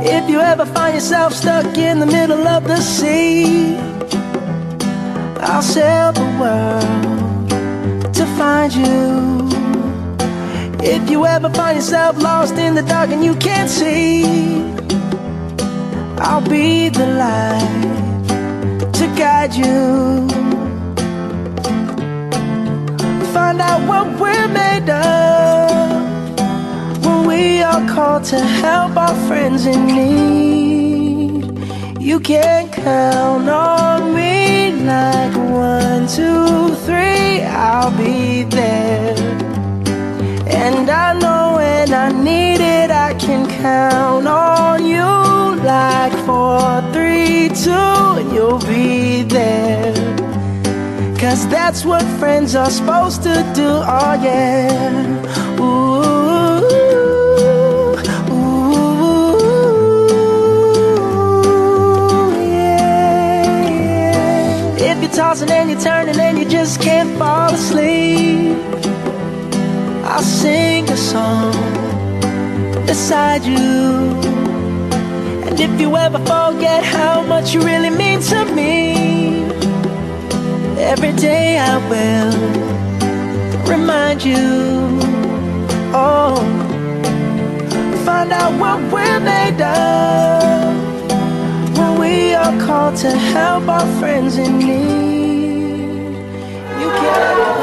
If you ever find yourself stuck in the middle of the sea, I'll sail the world to find you. If you ever find yourself lost in the dark and you can't see, I'll be the light to guide you. Find out what we're made of when we are called to help our friends in need. You can count on me like 1, 2, 3, I'll be there. And I know when I need it, I can count on you like 4, 3, 2, and you'll be there. 'Cause that's what friends are supposed to do, oh yeah. Ooh, ooh, yeah, yeah. If you're tossing and you're turning and you just can't fall asleep, I'll sing a song beside you. And if you ever forget how much you really mean to me, every day I will remind you. Oh, find out what we're made of when we are called to help our friends in need. You can